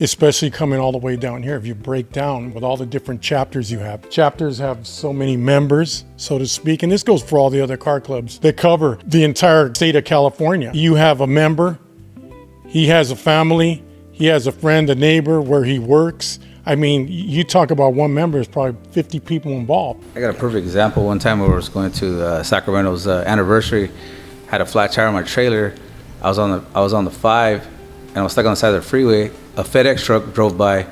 especially coming all the way down here. If you break down with all the different chapters you have, chapters have so many members, so to speak, and this goes for all the other car clubs that cover the entire state of California. You have a member, he has a family, he has a friend, a neighbor, where he works. I mean, you talk about one member, there's probably 50 people involved. I got a perfect example. One time I was going to Sacramento's anniversary, had a flat tire on my trailer. I was on the 5, and I was stuck on the side of the freeway. A FedEx truck drove by,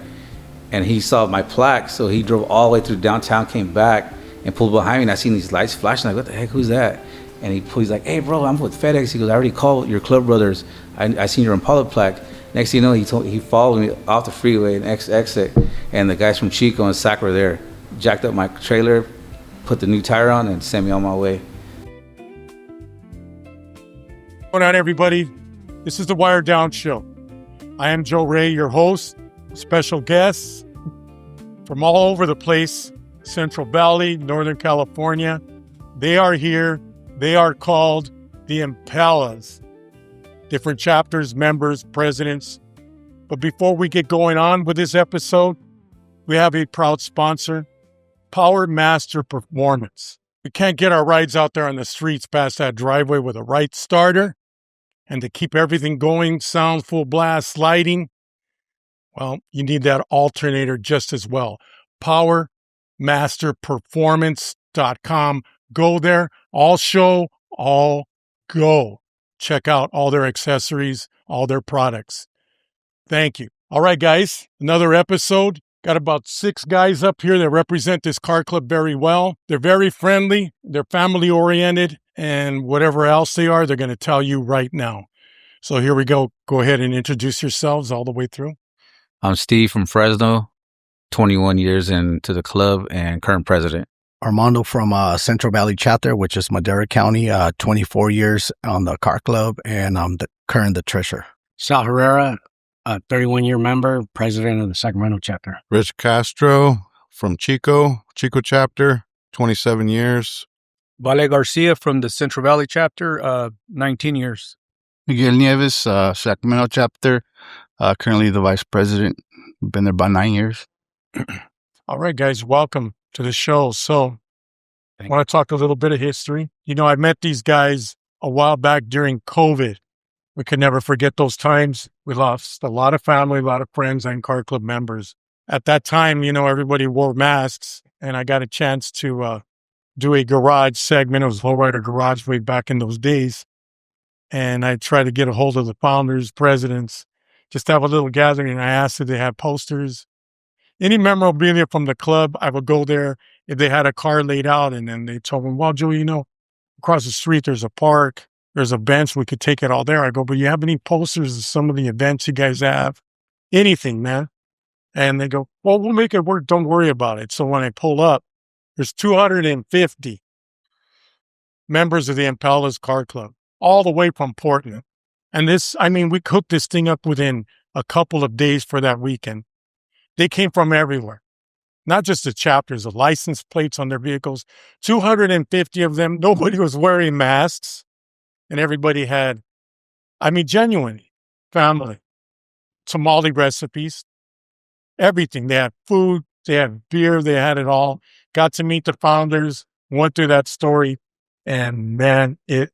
and he saw my plaque, so he drove all the way through downtown, came back, and pulled behind me, and I seen these lights flashing. Like, what the heck, who's that? And he's like, hey, bro, I'm with FedEx. He goes, I already called your club brothers. I seen your Impala plaque. Next thing you know, he followed me off the freeway and exit, and the guys from Chico and Sac were there, jacked up my trailer, put the new tire on, and sent me on my way. What's going on, everybody? This is the Wired Down Show. I am Joe Ray, your host. Special guests from all over the place, Central Valley, Northern California. They are here. They are called the Impalas. Different chapters, members, presidents. But before we get going on with this episode, we have a proud sponsor, Power Master Performance. We can't get our rides out there on the streets past that driveway with a right starter. And to keep everything going, sound full blast, sliding, well, you need that alternator just as well. PowerMasterPerformance.com. Go there, all show, all go. Check out all their accessories, all their products. Thank you. All right, guys, another episode. Got about 6 guys up here that represent this car club very well. They're very friendly. They're family-oriented. And whatever else they are, they're going to tell you right now. So here we go. Go ahead and introduce yourselves all the way through. I'm Steve from Fresno, 21 years into the club and current president. Armando from Central Valley chapter, which is Madera County, 24 years on the car club, and I'm the current treasurer. Sal Herrera, 31-year member, president of the Sacramento chapter. Rich Castro from Chico chapter, 27 years. Vale Garcia from the Central Valley chapter, 19 years. Miguel Nieves, Sacramento chapter, currently the vice president. Been there about 9 years. All right, guys, welcome to the show. So I want to talk a little bit of history. You know, I met these guys a while back during COVID. We could never forget those times. We lost a lot of family, a lot of friends and car club members. At that time, you know, everybody wore masks, and I got a chance to do a garage segment. It was Lowrider Garage way back in those days. And I tried to get a hold of the founders, presidents, just to have a little gathering. And I asked if they had posters, any memorabilia from the club. I would go there if they had a car laid out. And then they told me, well, Joe, you know, across the street, there's a park, there's a bench. We could take it all there. I go, but you have any posters of some of the events you guys have? Anything, man. And they go, well, we'll make it work. Don't worry about it. So when I pull up, there's 250 members of the Impalas Car Club, all the way from Portland. And this, I mean, we cooked this thing up within a couple of days for that weekend. They came from everywhere, not just the chapters, the license plates on their vehicles. 250 of them, nobody was wearing masks. And everybody had, I mean, genuinely family, tamale recipes, everything. They had food, they had beer, they had it all. Got to meet the founders, went through that story, and man, it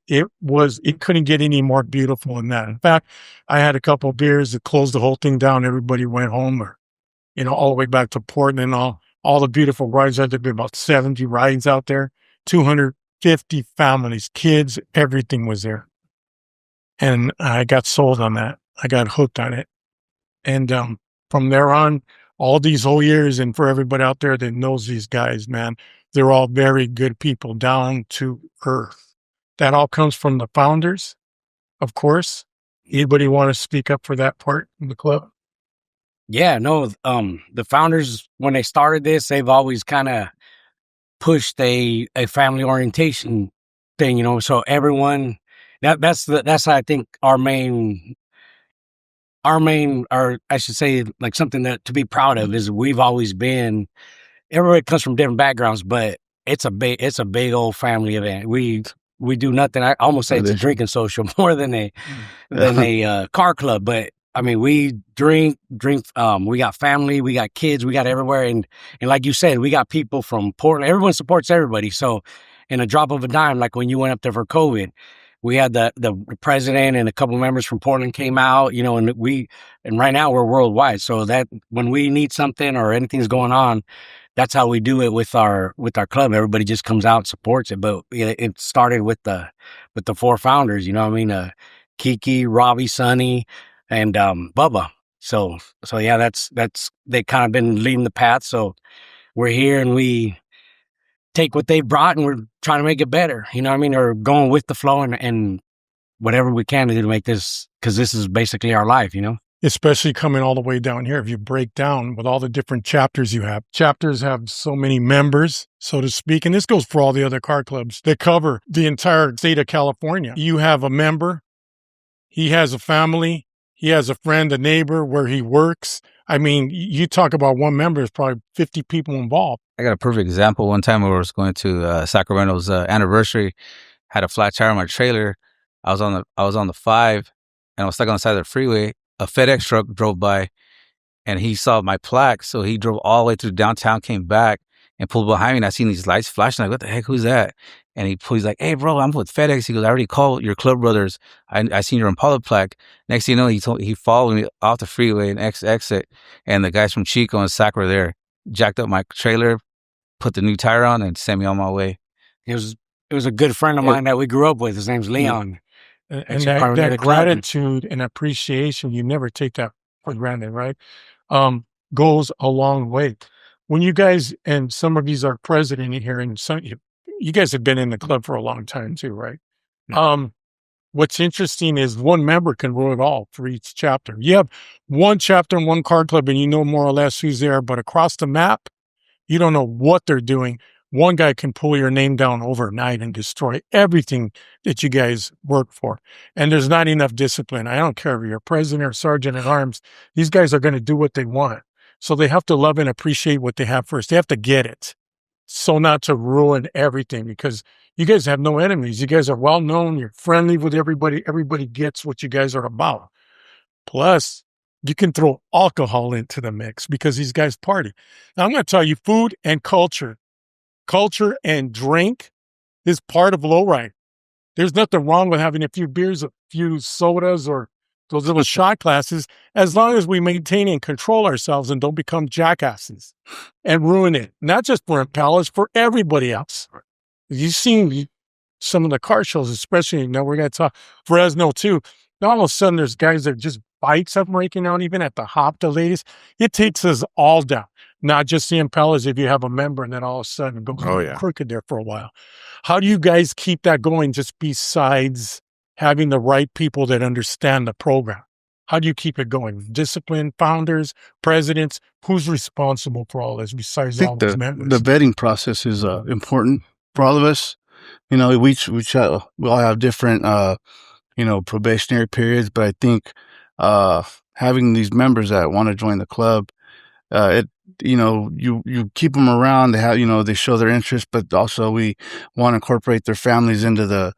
couldn't get any more beautiful than that. In fact, I had a couple of beers that closed the whole thing down. Everybody went home, or, you know, all the way back to Portland, all the beautiful rides. There'd be about 70 rides out there, 250 families, kids, everything was there. And I got sold on that. I got hooked on it. And from there on, all these whole years, and for everybody out there that knows these guys, man, they're all very good people, down to earth. That all comes from the founders, of course. Anybody want to speak up for that part of the club? Yeah, no, the founders, when they started this, they've always kind of pushed a family orientation thing, you know, so everyone, that's I think our main, or I should say, like, something that to be proud of is we've always been, everybody comes from different backgrounds, but it's a big old family event. We do nothing. I almost say it's a drinking social more than a car club, but I mean, we drink. We got family, we got kids, we got everywhere, and like you said, we got people from Portland. Everyone supports everybody. So, in a drop of a dime, like when you went up there for COVID, we had the president and a couple members from Portland came out. And right now we're worldwide. So that when we need something or anything's going on, that's how we do it with our club. Everybody just comes out and supports it. But it started with the four founders. You know what I mean? Kiki, Robbie, Sonny, and Bubba. So yeah, that's they kind of been leading the path. So we're here and we take what they brought and we're trying to make it better. You know what I mean? Or going with the flow and whatever we can to do to make this, because this is basically our life. You know. Especially coming all the way down here. If you break down with all the different chapters you have, chapters have so many members, so to speak. And this goes for all the other car clubs that cover the entire state of California. You have a member, he has a family, he has a friend, a neighbor where he works. I mean, you talk about one member, there's probably 50 people involved. I got a perfect example. One time I was going to Sacramento's anniversary, had a flat tire on my trailer. I was on the 5 and I was stuck on the side of the freeway. A FedEx truck drove by and he saw my plaque. So he drove all the way through downtown, came back and pulled behind me. And I seen these lights flashing. Like, what the heck? Who's that? And he's like, hey, bro, I'm with FedEx. He goes, I already called your club brothers. I seen your Impala plaque. Next thing you know, he followed me off the freeway and exit. And the guys from Chico and Sac were there, jacked up my trailer, put the new tire on and sent me on my way. It was a good friend of mine that we grew up with. His name's Leon. And that gratitude and appreciation, you never take that for granted, right? Goes a long way. When you guys, and some of these are president here, and some you guys have been in the club for a long time too, right? Yeah. What's interesting is one member can rule it all for each chapter. You have one chapter in one car club and you know more or less who's there, but across the map, you don't know what they're doing. One guy can pull your name down overnight and destroy everything that you guys work for. And there's not enough discipline. I don't care if you're president or sergeant at arms. These guys are going to do what they want. So they have to love and appreciate what they have first. They have to get it. So not to ruin everything, because you guys have no enemies. You guys are well known. You're friendly with everybody. Everybody gets what you guys are about. Plus, you can throw alcohol into the mix because these guys party. Now, I'm going to tell you, food and culture and drink is part of Lowrider. There's nothing wrong with having a few beers, a few sodas, or those little shot glasses, as long as we maintain and control ourselves and don't become jackasses and ruin it. Not just for Impalas, for everybody else. You've seen some of the car shows, especially, we're going to talk Fresno too. Now, all of a sudden, there's guys that just bikes up breaking out, even at the hop, the latest. It takes us all down. Not just the Impalas, if you have a member and then all of a sudden it goes crooked there for a while. How do you guys keep that going, just besides having the right people that understand the program? How do you keep it going? Discipline, founders, presidents, who's responsible for all this besides all those members? The vetting process is important for all of us. We all have different, probationary periods, but I think having these members that want to join the club, you keep them around. They have, they show their interest, but also we want to incorporate their families into the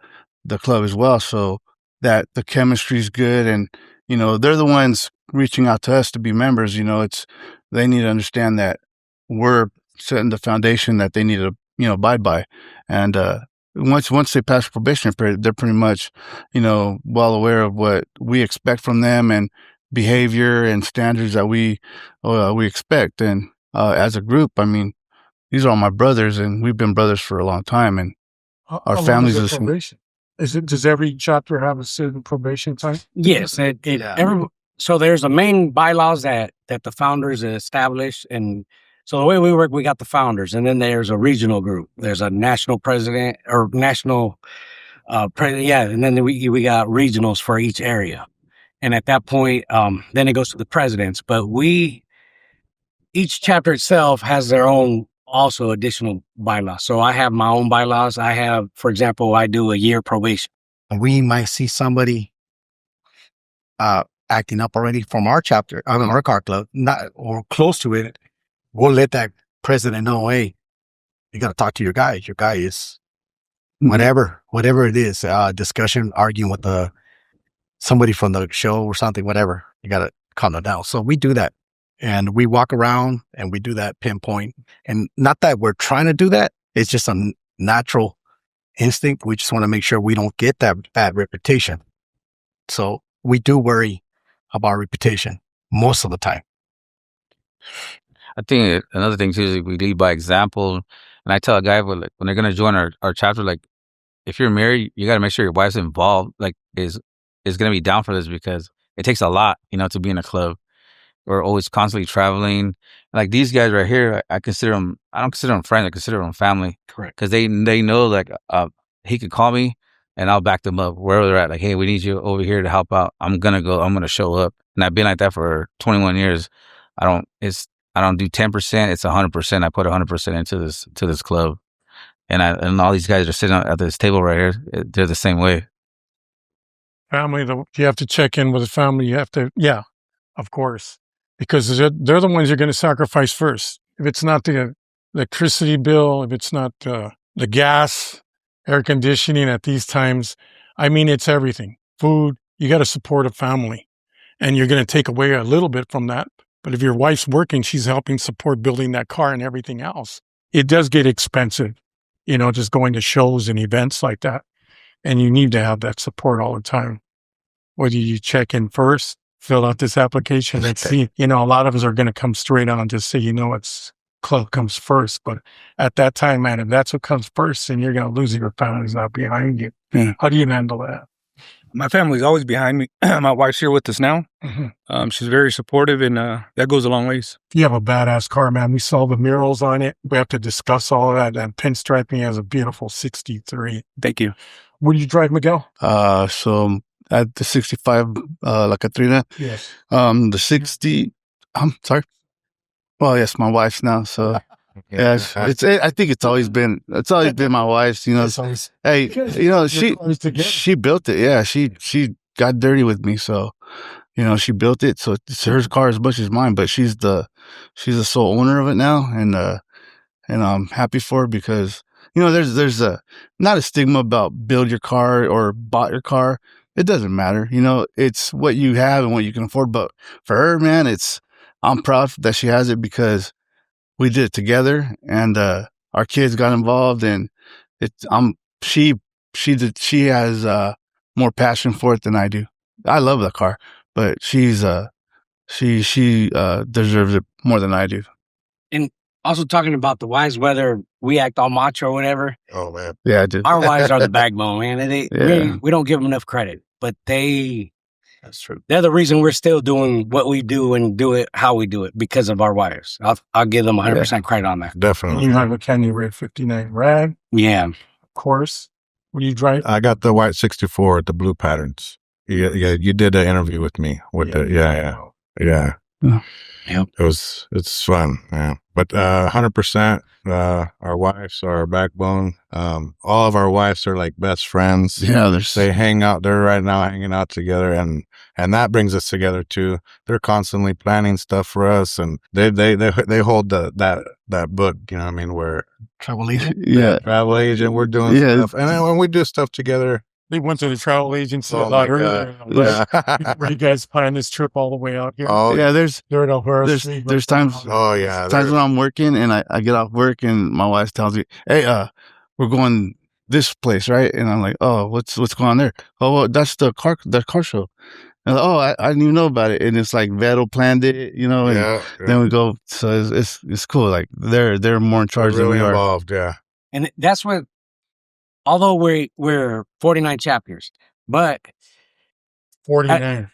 club as well, so that the chemistry is good. And, they're the ones reaching out to us to be members. They need to understand that we're setting the foundation that they need to, abide by. And, once they pass probation period, they're pretty much, well aware of what we expect from them and behavior and standards that we expect. And as a group, these are all my brothers, and we've been brothers for a long time. And our families are probation. Does every chapter have a certain probation time? Yes. So there's a main bylaws that the founders establish, and so the way we work, we got the founders, and then there's a regional group. There's a national president or national president, and then we got regionals for each area. And at that point, then it goes to the presidents. But each chapter itself has their own also additional bylaws. So I have my own bylaws. I have, for example, I do a year probation. We might see somebody acting up already from our chapter, our car club, not or close to it. We'll let that president know, hey, you got to talk to your guy. Your guy is whatever it is, discussion, arguing with somebody from the show or something, whatever. You got to calm them down. So we do that. And we walk around and we do that pinpoint. And not that we're trying to do that. It's just a natural instinct. We just want to make sure we don't get that bad reputation. So we do worry about reputation most of the time. I think another thing too is we lead by example. And I tell a guy when they're gonna join our chapter, like if you're married, you got to make sure your wife's involved. Like is gonna be down for this because it takes a lot, to be in a club. We're always constantly traveling. Like these guys right here, I consider them. I don't consider them friends. I consider them family. Correct. Because they know like he could call me and I'll back them up wherever they're at. Like, hey, we need you over here to help out. I'm gonna go. I'm gonna show up. And I've been like that for 21 years. I don't do 10%. It's 100%. I put 100% into this club. And all these guys are sitting at this table right here. They're the same way. Family, you have to check in with the family. You have to, yeah, of course, because they're the ones you're going to sacrifice first. If it's not the electricity bill, if it's not the gas, air conditioning at these times, I mean, it's everything. Food, you got to support a family. And you're going to take away a little bit from that. But if your wife's working, she's helping support building that car and everything else. It does get expensive, just going to shows and events like that. And you need to have that support all the time. Whether you check in first, fill out this application and see, a lot of us are going to come straight on and just say, it's club comes first. But at that time, man, if that's what comes first, then you're going to lose your family's not behind you. Yeah. How do you handle that? My family's always behind me. My wife's here with us now. Mm-hmm. She's very supportive, and that goes a long ways. You have a badass car, man. We saw the murals on it. We have to discuss all of that. And pinstriping has a beautiful 63. Thank you. What do you drive, Miguel? So at the 65 La Catrina. Yes. The 60. I'm sorry. Well, yes, my wife's now. So yeah, I think it's always been my wife's. Hey, she built it. Yeah, she got dirty with me. So she built it. So it's her car as much as mine. But she's the sole owner of it now, and I'm happy for her because there's not a stigma about build your car or bought your car. It doesn't matter. It's what you have and what you can afford. But for her, man, I'm proud that she has it because we did it together and our kids got involved and she has more passion for it than I do. I love the car, but she deserves it more than I do. And also talking about the wives, whether we act all macho or whatever. Oh man. Yeah, I do. Our wives are the backbone, man. And we don't give them enough credit, but that's true. They're the reason we're still doing what we do and do it how we do it because of our wives. I'll give them 100% credit on that. Definitely. You have a Canyon Red 59 rag. Yeah. Of course. What do you drive? I got the white 64 with the blue patterns. You did an interview with me with yeah. Yep. It's fun. Yeah. But 100%, our wives are our backbone. All of our wives are like best friends. Yeah, they hang out. They're right now hanging out together, and that brings us together too. They're constantly planning stuff for us, and they hold that book. You know what I mean? Where Travel agent. Yeah, travel agent. We're doing stuff, and then when we do stuff together. They went to the travel agency Oh a lot my earlier. Where you guys plan this trip all the way out here? Oh yeah. There's times. Oh yeah. Times when I'm working and I get off work and my wife tells me, "Hey, we're going this place, right?" And I'm like, "Oh, what's going on there?" "Oh, well, that's the car show." And I didn't even know about it. And it's like Vettel planned it, and then we go. So it's cool. Like they're more in charge really than we are. Involved, yeah. And that's what. Although we're 49 chapters, but 49,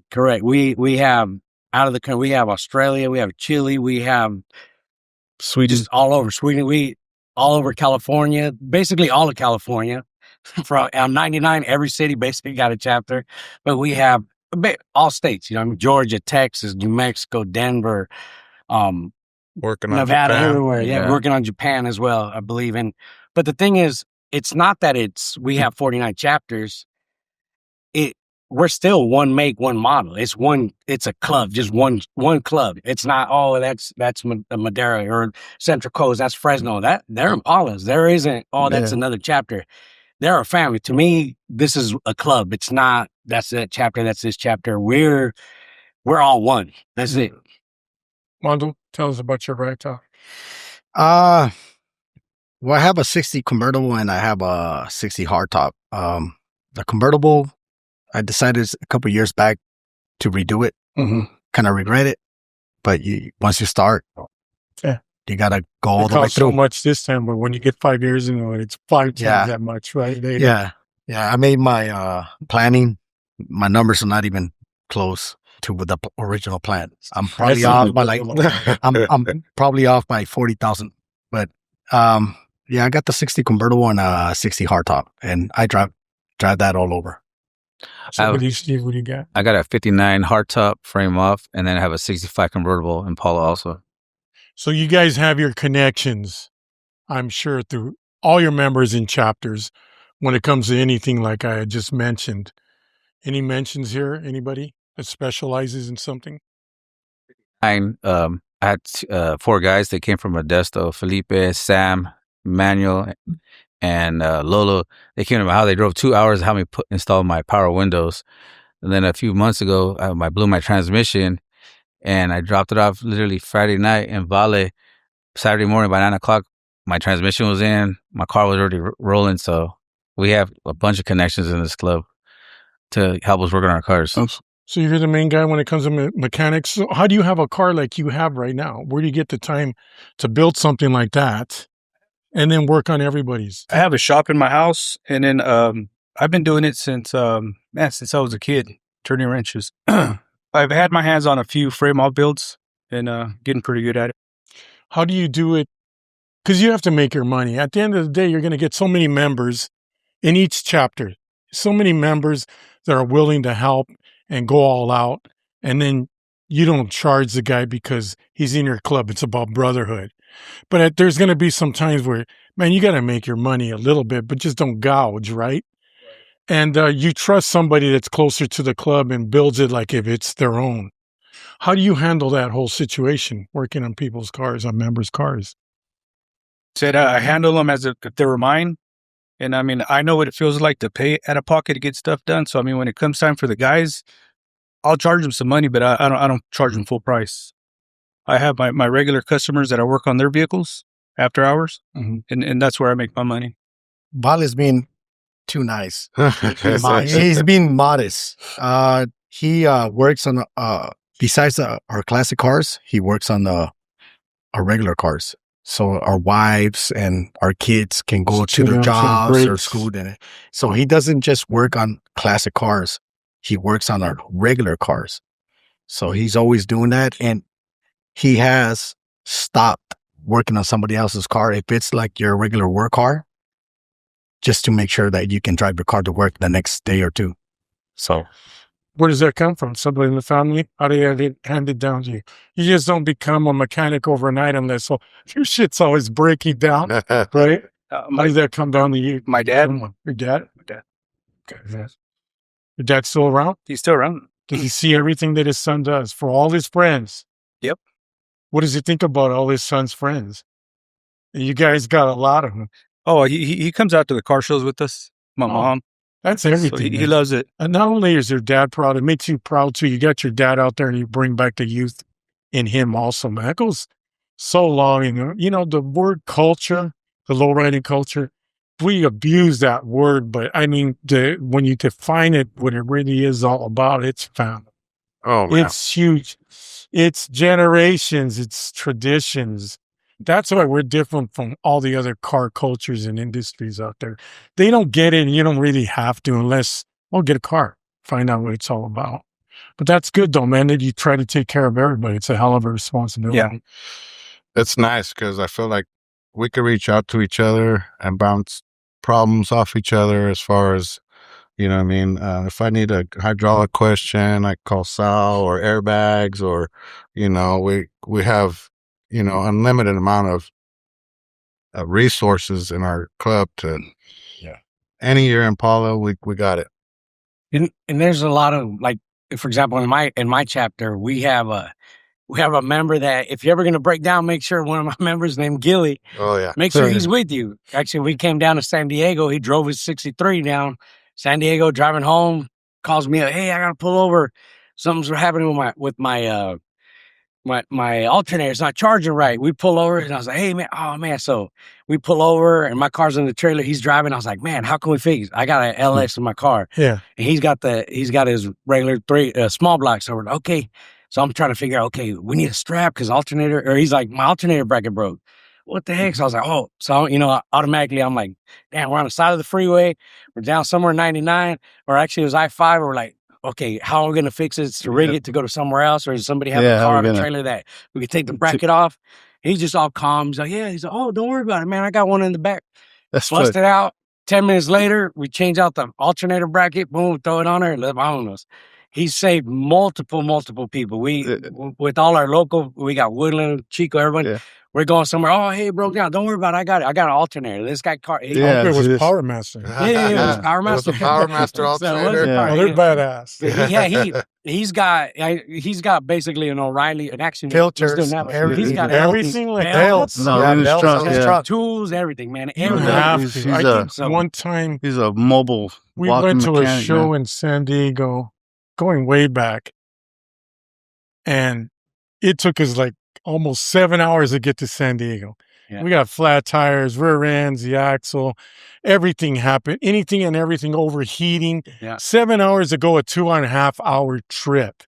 correct. We have out of the country. We have Australia, we have Chile, we have Sweden, just all over Sweden. We all over California, basically all of California. From 99, every city basically got a chapter, but we have all states. Georgia, Texas, New Mexico, Denver, working on Nevada, Japan. everywhere. Yeah, working on Japan as well, I believe. But the thing is, it's not that we have 49 chapters. We're still one make, one model. It's a club, just one club. It's not, that's Madera or Central Coast, that's Fresno. They're Impalas. There isn't, that's another chapter. they're a family. To me, this is a club. It's not, that's that chapter, that's this chapter. We're all one. That's it. Mondo, tell us about your ride talk. Well, I have a 60 convertible and I have a 60 hardtop. The convertible, I decided a couple years back to redo it. Kind of regret it, but once you start, you gotta go all the way through. So much this time, but when you get 5 years into it, it's 5 times that much, right? Yeah. I made my planning. My numbers are not even close to the original plan. I'm probably off by I'm probably off by 40,000. But I got the 60 convertible and a 60 hardtop, and I drive that all over. So what do you, Steve? What do you got? I got a 59 hardtop frame off, and then I have a 65 convertible Impala also. So you guys have your connections, I'm sure, through all your members in chapters when it comes to anything like I had just mentioned. Any mentions here? Anybody that specializes in something? I had 4 guys that came from Modesto: Felipe, Sam, Manuel, and Lolo. They came to my house. They drove 2 hours to help me install my power windows. And then a few months ago, I blew my transmission, and I dropped it off literally Friday night in Vale. Saturday morning by 9 o'clock, my transmission was in. My car was already rolling. So we have a bunch of connections in this club to help us work on our cars. So you're the main guy when it comes to mechanics. So how do you have a car like you have right now? Where do you get the time to build something like that and then work on everybody's? I have a shop in my house, and then I've been doing it since I was a kid, turning wrenches. I've had my hands on a few frame-off builds and getting pretty good at it. How do you do it? Because you have to make your money. At the end of the day, you're going to get so many members in each chapter, so many members that are willing to help and go all out. And then you don't charge the guy because he's in your club. It's about brotherhood. But there's going to be some times where, man, you got to make your money a little bit, but just don't gouge, right? And you trust somebody that's closer to the club and builds it like if it's their own. How do you handle that whole situation, working on people's cars, on members' cars? Said I handle them as if they were mine. And I mean, I know what it feels like to pay out of pocket to get stuff done. So I mean, when it comes time for the guys, I'll charge them some money, but I don't charge them full price. I have my regular customers that I work on their vehicles after hours, and that's where I make my money. Val is being too nice. He's being modest. He works on besides our classic cars, he works on our regular cars. So our wives and our kids can go to their jobs or school. So he doesn't just work on classic cars. He works on our regular cars. So he's always doing that. And he has stopped working on somebody else's car. If it's like your regular work car, just to make sure that you can drive your car to work the next day or two. So where does that come from? Somebody in the family? How do you hand it down to you? You just don't become a mechanic overnight unless your shit's always breaking down, right? How does that come down to you? My dad. Your dad? My dad. Okay. Your dad's still around? He's still around. Does he see everything that his son does for all his friends? Yep. What does he think about all his son's friends? You guys got a lot of them. Oh, he comes out to the car shows with us. My mom. That's everything. So he loves it. And not only is your dad proud, it makes you proud too. You got your dad out there and you bring back the youth in him also, man. That goes so long. And, the word culture, the lowriding culture, we abuse that word, but I mean, when you define it, what it really is all about, it's family. Oh, man. It's huge. It's generations. It's traditions. That's why we're different from all the other car cultures and industries out there. They don't get it, and you don't really have to unless, get a car, find out what it's all about. But that's good, though, man, that you try to take care of everybody. It's a hell of a responsibility. Yeah. It's nice because I feel like we could reach out to each other and bounce problems off each other as far as, if I need a hydraulic question, I call Sal, or airbags, or, we have, unlimited amount of resources in our club to, any year Impala, we got it. And there's a lot of, like, for example, in my chapter, we have we have a member that if you're ever going to break down, make sure one of my members named Gilly, Oh yeah. make sure he's with you. Actually, we came down to San Diego. He drove his 63 down San Diego, driving home, calls me up, hey, I got to pull over. Something's happening with my alternator's not charging right. We pull over and I was like, hey man, oh man. So we pull over and my car's in the trailer. He's driving. I was like, man, how can we fix? I got an LS in my car. Yeah. And he's got his regular small block. So we're like, okay. So I'm trying to figure out, okay, we need a strap because he's like, my alternator bracket broke. What the heck? So I was like, oh, so, automatically I'm like, damn, we're on the side of the freeway. We're down somewhere 99, or actually it was I-5. We're like, okay, how are we going to fix it? To rig it to go to somewhere else? Or does somebody have a car or a trailer that we could take the bracket off? He's just all calm. He's like, yeah. He's like, oh, don't worry about it, man. I got one in the back. That's Bust it out. 10 minutes later, we change out the alternator bracket. Boom, throw it on there. Live on us. He saved multiple people. With all our local, we got Woodland, Chico, everyone. Yeah. We're going somewhere. Oh, hey, broke down. Don't worry about it. I got it. I got an alternator. This guy car. It was Power Master. Yeah, it was Power Master. It was a Power Master alternator. They're badass. He's got basically an O'Reilly, and actually filters. He's got everything like belts, belts, tools, everything, man. One time, he's a mobile. We went to a show in San Diego, going way back, and it took us like almost 7 hours to get to San Diego. Yeah. We got flat tires, rear ends, the axle, everything happened, anything and everything overheating. Yeah. 7 hours to go, a 2.5 hour trip.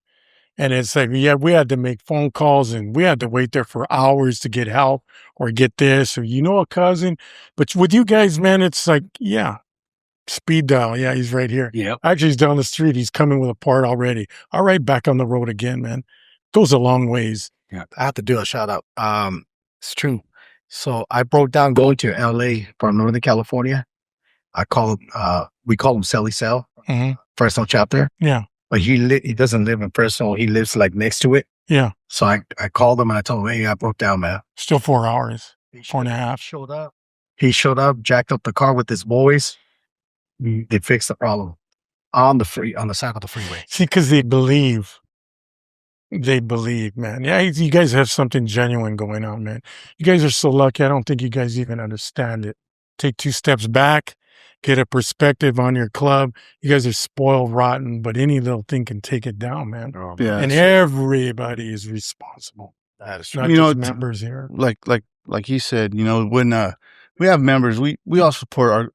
And it's like, yeah, we had to make phone calls and we had to wait there for hours to get help or get this or, a cousin. But with you guys, man, it's like, yeah, speed dial. Yeah, he's right here. Yep. Actually, he's down the street. He's coming with a part already. All right, back on the road again, man. Goes a long ways. Yeah, I have to do a shout out. It's true. So I broke down going to LA from Northern California. We call him Sally Cell, Fresno chapter. Yeah. But he doesn't live in Fresno. He lives like next to it. Yeah. So I called him and I told him, hey, I broke down, man. Still 4 hours, 4.5. He showed up, jacked up the car with his boys. They fixed the problem on the side of the freeway. See, because they believe. They believe, man. Yeah, you guys have something genuine going on, man. You guys are so lucky. I don't think you guys even understand it. Take 2 steps back, get a perspective on your club. You guys are spoiled rotten, but any little thing can take it down, man. Yeah, and everybody is responsible. That is not just members here. Like he said, when we have members, we all support our.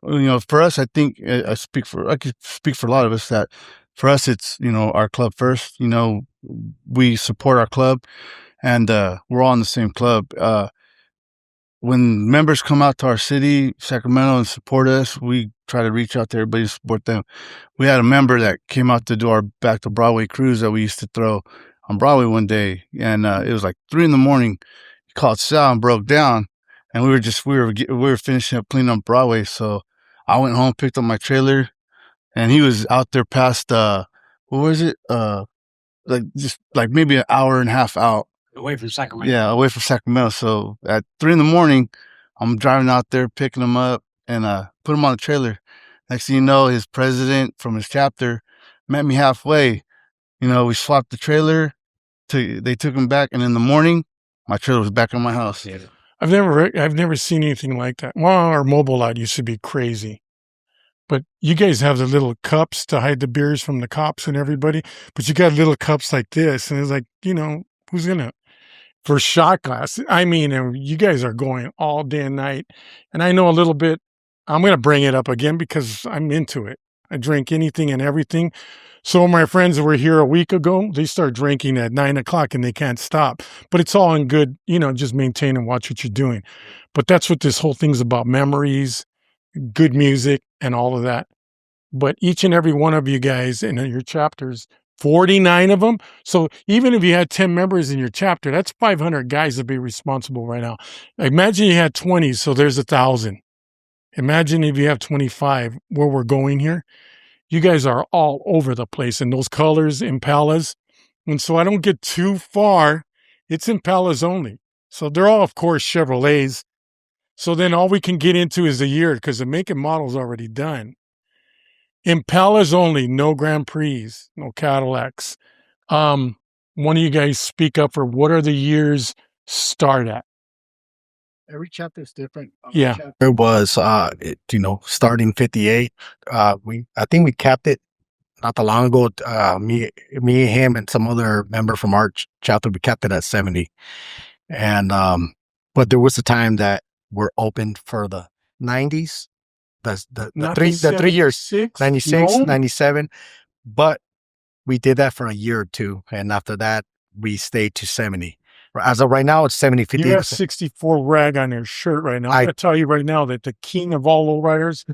For us, I think I could speak for a lot of us that for us it's our club first. We support our club, and we're all in the same club. When members come out to our city, Sacramento, and support us, we try to reach out to everybody to support them. We had a member that came out to do our Back to Broadway cruise that we used to throw on Broadway one day, and it was like 3 a.m. He called Sal and broke down, and we were finishing up cleaning up Broadway. So I went home, picked up my trailer, and he was out there past what was it? Like maybe an hour and a half out. Away from Sacramento. Yeah, away from Sacramento. So at 3 a.m, I'm driving out there, picking him up, and put him on the trailer. Next thing you know, his president from his chapter met me halfway. We swapped the trailer. They took him back, and in the morning, my trailer was back in my house. Yeah. I've never seen anything like that. Well, our mobile lot used to be crazy. But you guys have the little cups to hide the beers from the cops and everybody. But you got little cups like this. And it's like, who's going to, for shot glass. I mean, you guys are going all day and night. And I know a little bit, I'm going to bring it up again because I'm into it. I drink anything and everything. So my friends that were here a week ago, they start drinking at 9 o'clock and they can't stop. But it's all in good, just maintain and watch what you're doing. But that's what this whole thing's about, memories, good music, and all of that. But each and every one of you guys in your chapters, 49 of them. So even if you had 10 members in your chapter, that's 500 guys to be responsible right now. Imagine you had 20, so there's 1,000. Imagine if you have 25, where we're going here. You guys are all over the place in those colors, Impalas. And so I don't get too far. It's Impalas only. So they're all, of course, Chevrolets. So then all we can get into is the year because the make and model's already done. Impalas only, no Grand Prix, no Cadillacs. one of you guys speak up for what are the years start at? Every chapter is different. Yeah. There was, starting 58. I think we capped it not that long ago. Me, him, and some other member from our chapter, we capped it at 70. And, but there was a time that we're open for the 90s. The 3 years, 96, No? 97. But we did that for a year or two. And after that, we stayed to 70. As of right now, it's 70, 50. You have 64 rag on your shirt right now. I'm going to tell you right now that the king of all lowriders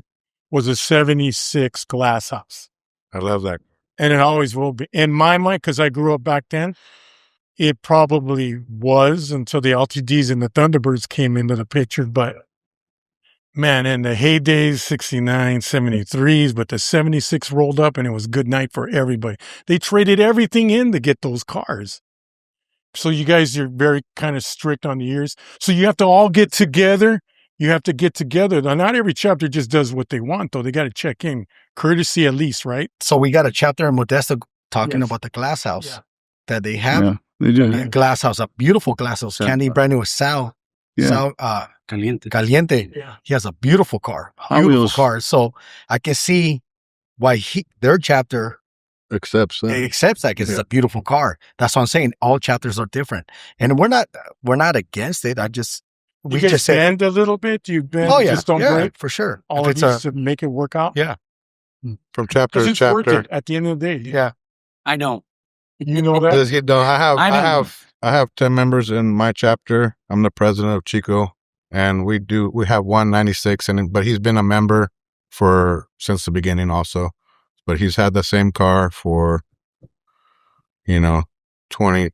was a 76 Glass House. I love that. And it always will be. In my mind, because I grew up back then, it probably was until the LTDs and the Thunderbirds came into the picture. But man, in the heydays, 69, 73s, but the 76 rolled up and it was good night for everybody. They traded everything in to get those cars. So you guys are very kind of strict on the years. So you have to all get together. You have to get together. Now, not every chapter just does what they want, though. They got to check in. Courtesy at least, right? So we got a chapter in Modesto talking about the glass house that they have. Yeah, they do. A glass house, a beautiful glass house. Candy brand new with Sal. Yeah. Sal, Caliente. Yeah. He has a beautiful car. Hot Beautiful Wheels. car. So I can see why their chapter Accepts that. accepts that because it's a beautiful car. That's what I'm saying. All chapters are different, and we're not against it. We just bend a little bit. You bend. Oh yeah, just don't break for sure. all If of these to make it work out. Yeah. From chapter to It's worth chapter. it at the end of the day. Yeah. I don't. You know that. No, I I have 10 members in my chapter. I'm the president of Chico, and we have 196, but he's been a member since the beginning also. But he's had the same car for 20,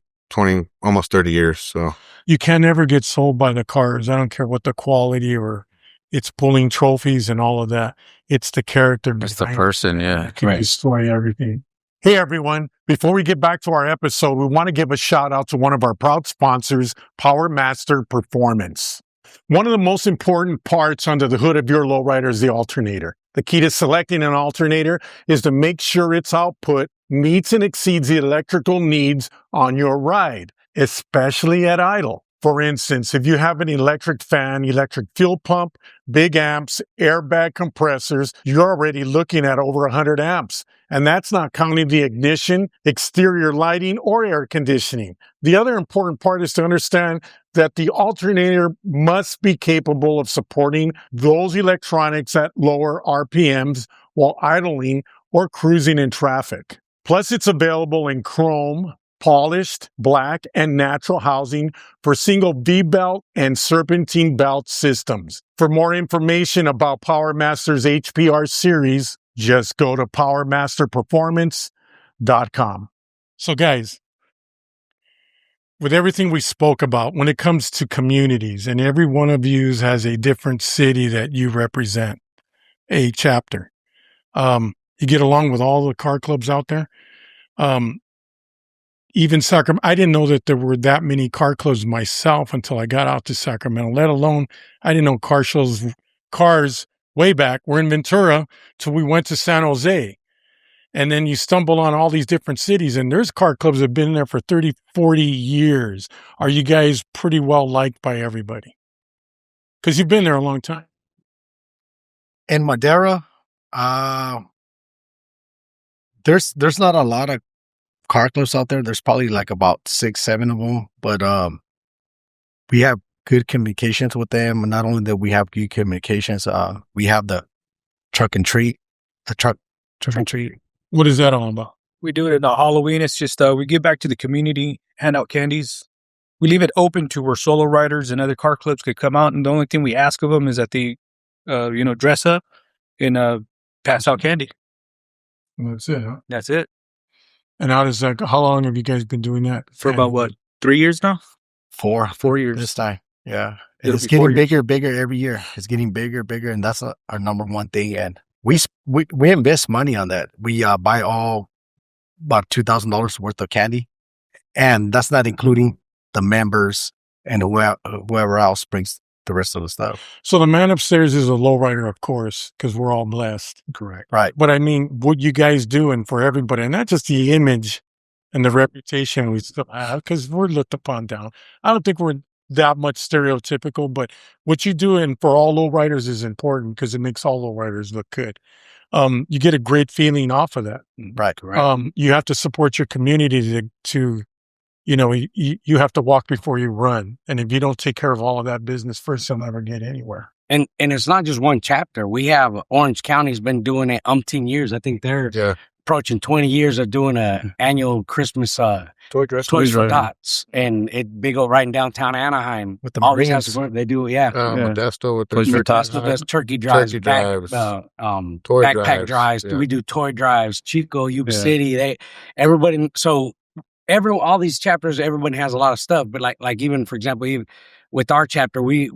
almost 30 years. So You can never get sold by the cars. I don't care what the quality or it's pulling trophies and all of that. It's the character. It's the behind it person, yeah. that can destroy everything. Hey, everyone. Before we get back to our episode, we want to give a shout out to one of our proud sponsors, Power Master Performance. One of the most important parts under the hood of your lowrider is the alternator. The key to selecting an alternator is to make sure its output meets and exceeds the electrical needs on your ride, especially at idle. For instance, if you have an electric fan, electric fuel pump, big amps, airbag compressors, you're already looking at over 100 amps. And that's not counting the ignition, exterior lighting, or air conditioning. The other important part is to understand that the alternator must be capable of supporting those electronics at lower RPMs while idling or cruising in traffic. Plus, it's available in chrome, polished, black, and natural housing for single V-belt and serpentine belt systems. For more information about PowerMaster's HPR series, just go to PowerMasterPerformance.com. So guys, with everything we spoke about, when it comes to communities, and every one of you has a different city that you represent, a chapter, you get along with all the car clubs out there. Even Sacramento, I didn't know that there were that many car clubs myself until I got out to Sacramento, let alone I didn't know cars way back were in Ventura till we went to San Jose. And then you stumble on all these different cities, and there's car clubs that have been there for 30, 40 years. Are you guys pretty well liked by everybody? Because you've been there a long time. In Madera, there's not a lot of car clubs out there. There's probably like about 6, 7 of them, but we have good communications with them. And not only that, we have good communications. We have the truck and treat. What is that all about? We do it on Halloween. It's just we give back to the community, hand out candies. We leave it open to where solo riders and other car clubs could come out, and the only thing we ask of them is that they, dress up and pass out candy. And that's it, huh? That's it. And how long have you guys been doing that? For about what, 3 years now? 4 years this time. Yeah. It'll It's be 4 getting bigger every year. It's getting bigger, and that's our number one thing. And we invest money on that. We buy all about $2,000 worth of candy, and that's not including the members and whoever else brings the rest of the stuff. So the man upstairs is a lowrider, of course, because we're all blessed. Correct. Right. But I mean, what you guys doing for everybody, and not just the image and the reputation we still have because we're looked upon down. I don't think we're that much stereotypical, but what you do and for all lowriders is important because it makes all lowriders look good. You get a great feeling off of that. Right. You have to support your community to you have to walk before you run. And if you don't take care of all of that business first, you'll never get anywhere. And it's not just one chapter. We have Orange County's been doing it umpteen years. I think they're approaching 20 years of doing a annual Christmas Toys for Tots, and it big old right in downtown Anaheim with the always Marines. has to, they do Modesto with the Toys for Tots. Does turkey drives, Turkey drives, toy backpack drives. Yeah. We do toy drives, Chico, Yuba City. Everybody. So all these chapters, everybody has a lot of stuff. But like even for example, even with our chapter, we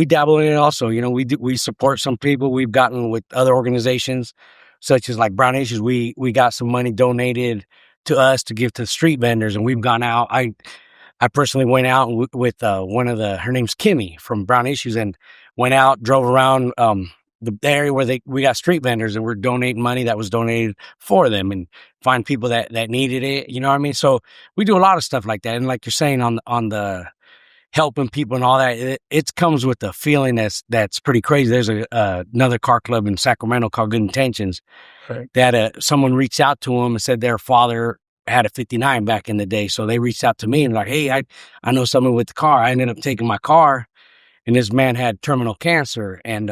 dabble in it also. We support some people. We've gotten with other organizations, such as like Brown Issues. We got some money donated to us to give to street vendors, and we've gone out. I personally went out with one of her name's Kimmy from Brown Issues, and went out, drove around the area where we got street vendors, and we're donating money that was donated for them, and find people that needed it. You know what I mean? So we do a lot of stuff like that, and like you're saying on the helping people and all that, it comes with a feeling that's pretty crazy. There's another car club in Sacramento called Good Intentions, that someone reached out to them and said their father had a 59 back in the day. So they reached out to me and like, hey, I know someone with the car. I ended up taking my car, and this man had terminal cancer, and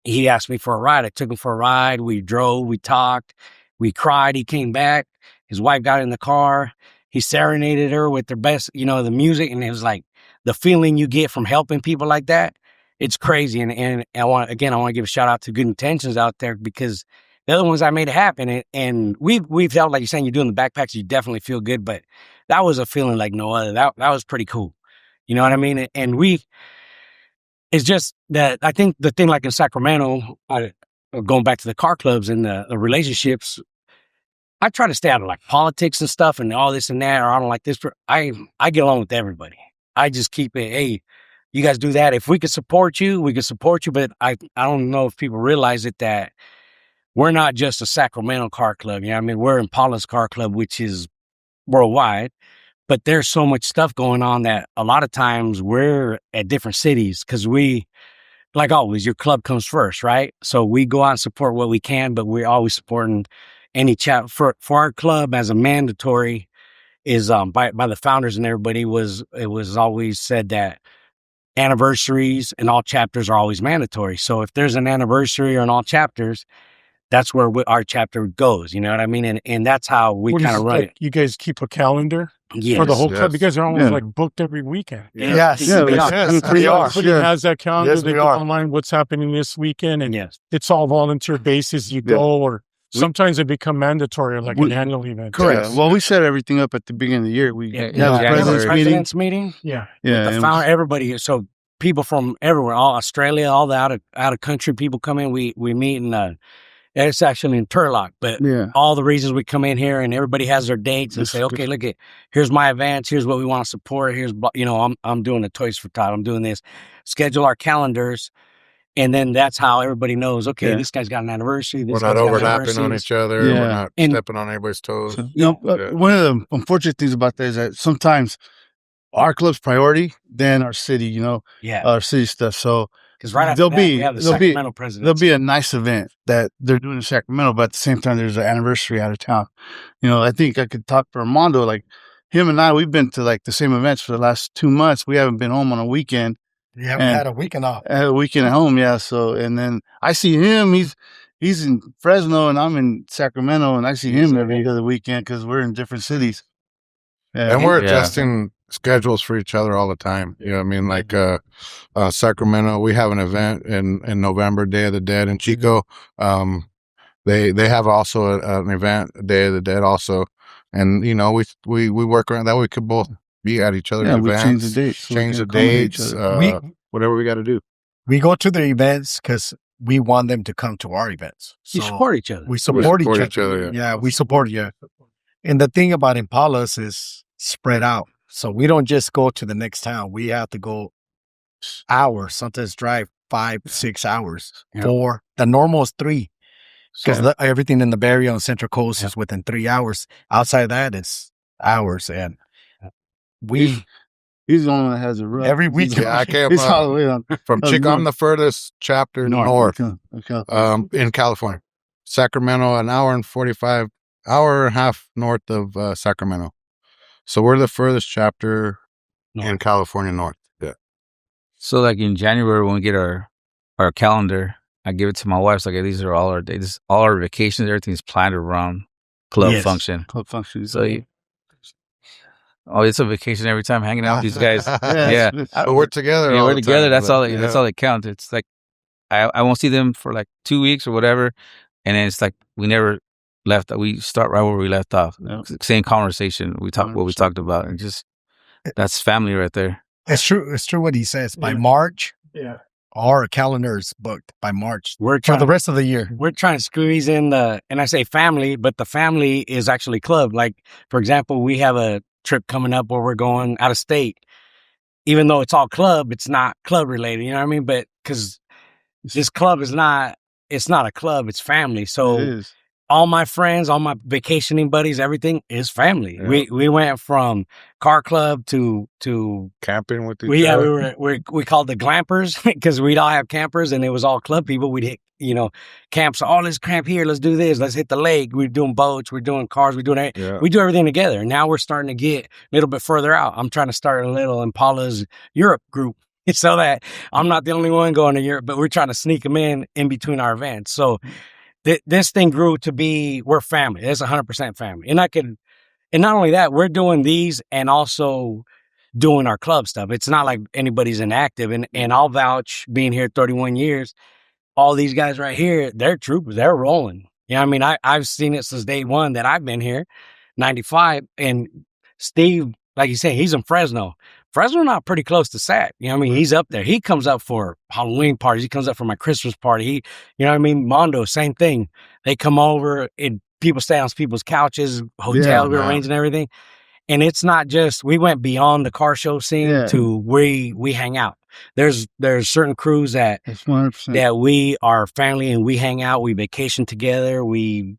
he asked me for a ride. I took him for a ride. We drove, we talked, we cried. He came back. His wife got in the car. He serenaded her with their best, the music. And it was like the feeling you get from helping people like that. It's crazy. And I want to give a shout out to Good Intentions out there, because they're the ones that made it happen. And we've felt, like you're saying, you're doing the backpacks, you definitely feel good, but that was a feeling like no other. That was pretty cool. You know what I mean? And it's just that I think the thing like in Sacramento, going back to the car clubs and the relationships, I try to stay out of like politics and stuff and all this and that, or I don't like this. I get along with everybody. I just keep it, hey, you guys do that. If we could support you, we could support you. But I don't know if people realize it, that we're not just a Sacramento car club. You know what I mean? We're Impalas Car Club, which is worldwide. But there's so much stuff going on that a lot of times we're at different cities, because we, like always, your club comes first, right? So we go out and support what we can, but we're always supporting any chat for our club as a mandatory is by the founders and everybody. It was always said that anniversaries and all chapters are always mandatory. So if there's an anniversary or in all chapters, that's where our chapter goes. You know what I mean? And that's how we kind of run it. You guys keep a calendar for the whole club? You guys are almost like booked every weekend. Yes. We are. Everybody has that calendar. Yes, they we put are. online what's happening this weekend, and it's all volunteer basis. You go, or sometimes it become mandatory, like an annual event. Correct. Yeah. Well, we set everything up at the beginning of the year. We have a president's meeting. Yeah. The founder, everybody. So people from everywhere, all Australia, all the out of country people come in. We meet in it's actually in Turlock, but all the reasons we come in here, and everybody has their dates and say, okay, look here's my events. Here's what we want to support. Here's, I'm doing the Toys for Tot. I'm doing this. Schedule our calendars. And then that's how everybody knows, okay, this guy's got an anniversary. We're not overlapping on each other. Yeah. We're not stepping on anybody's toes. So, one of the unfortunate things about that is that sometimes our club's priority than our city, our city stuff. So because right after we have the Sacramento president. There'll be a nice event that they're doing in Sacramento, but at the same time, there's an anniversary out of town. I think I could talk for Armando. Like him and I, we've been to like the same events for the last 2 months. We haven't been home on a weekend. You haven't had a weekend off. I had a weekend at home, yeah. So, and then I see him. He's in Fresno, and I'm in Sacramento, and I see him every other weekend because we're in different cities. Yeah. And we're adjusting schedules for each other all the time. You know what I mean? Like Sacramento, we have an event in November, Day of the Dead in Chico. They have also an event, Day of the Dead also. And, we work around that. We could both be at each other's events. We change the dates, whatever we got to do. We go to the events because we want them to come to our events. So you support each other. We support each other. Yeah, we support you. And the thing about Impalas is spread out. So we don't just go to the next town. We have to go hours, sometimes drive 5-6 hours. The normal is 3. Because everything in the Barrio and Central Coast is within 3 hours. Outside that, it's hours. And he's the only one that has a rough. every weekend. Yeah, I came He's all the way on. from Chico. I'm the furthest chapter north, Okay. in California. Sacramento, an hour and a half north of Sacramento. So we're the furthest chapter in California north. Yeah. So like in January when we get our calendar, I give it to my wife. So like, these are all our days, all our vacations, everything's planned around club function. Club function. So it's a vacation every time hanging out with these guys. Yeah. But we're together. Yeah, all we're the together. time, That's but, all. That's all that counts. It's like I won't see them for like 2 weeks or whatever, and then it's like we never left. We start right where we left off. Yep. Same conversation. We talk what we 100%. talked about, and just that's family right there. It's true. It's true what he says. By March, our calendar is booked by March We're for trying the rest of the year. we're trying to squeeze in and I say family, but the family is actually club. Like, for example, we have a trip coming up where we're going out of state. Even though it's all club, it's not club related, you know what I mean? But because this club is not, it's not a club, it's family. So It is. all my friends, all my vacationing buddies, everything is family. Yeah. We went from car club to camping with each we other. we called the glampers because we'd all have campers and it was all club people. We'd hit, camps. Oh, let's camp here. Let's do this. Let's hit the lake. We're doing boats. We're doing cars. We're doing it. Yeah. We do everything together. Now we're starting to get a little bit further out. I'm trying to start a little Impala's Europe group so that I'm not the only one going to Europe, but we're trying to sneak them in between our events. So this thing grew to be, we're family. It's 100% family. And not only that, we're doing these and also doing our club stuff. It's not like anybody's inactive. And I'll vouch, being here 31 years, all these guys right here, they're troopers. They're rolling. You know what I mean? I've seen it since day one that I've been here, 95. And Steve, like you say, he's in Fresno. Fresno not pretty close to SAC. You know what I mean? He's up there. He comes up for Halloween parties. He comes up for my Christmas party. You know what I mean? Mondo, same thing. They come over and people stay on people's couches, hotels, we're arranging everything. And it's not just, we went beyond the car show scene to we hang out. There's certain crews that 100%. that we are family and we hang out, we vacation together, we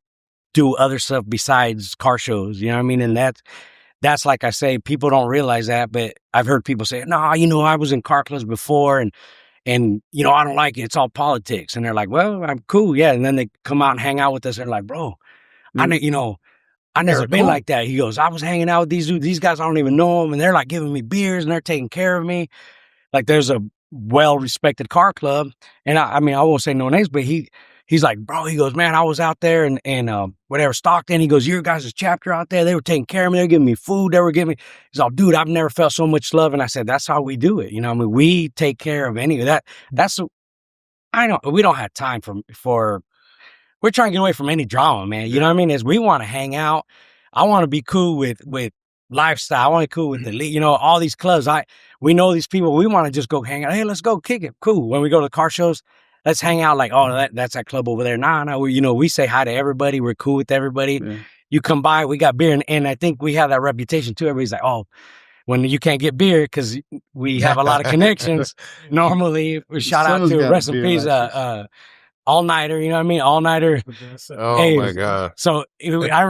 do other stuff besides car shows. You know what I mean? And that's like I say, people don't realize that, but I've heard people say, no, I was in car clubs before and I don't like it. It's all politics. And they're like, well, I'm cool. Yeah. And then they come out and hang out with us. And they're like, bro, I never been like that. He goes, I was hanging out with these dudes. These guys, I don't even know them. And they're like giving me beers and they're taking care of me. Like there's a well-respected car club. And I won't say no names, but he's like, bro, he goes, man, I was out there and whatever, Stockton. He goes, your guys' chapter out there, they were taking care of me. They were giving me food. They were giving me, he's like, dude, I've never felt so much love. And I said, that's how we do it. We take care of any of that. We don't have time for we're trying to get away from any drama, man. You know what I mean? As we want to hang out. I want to be cool with lifestyle. I want to be cool with all these clubs. We know these people. We want to just go hang out. Hey, let's go kick it. Cool. When we go to car shows, let's hang out like, oh, that's that club over there. Nah, we say hi to everybody. We're cool with everybody. Yeah. You come by, we got beer. And I think we have that reputation too. Everybody's like, oh, when you can't get beer, because we have a lot of connections. Normally, we shout out to rest in peace, all-nighter, you know what I mean? All-nighter. Oh, my God. So I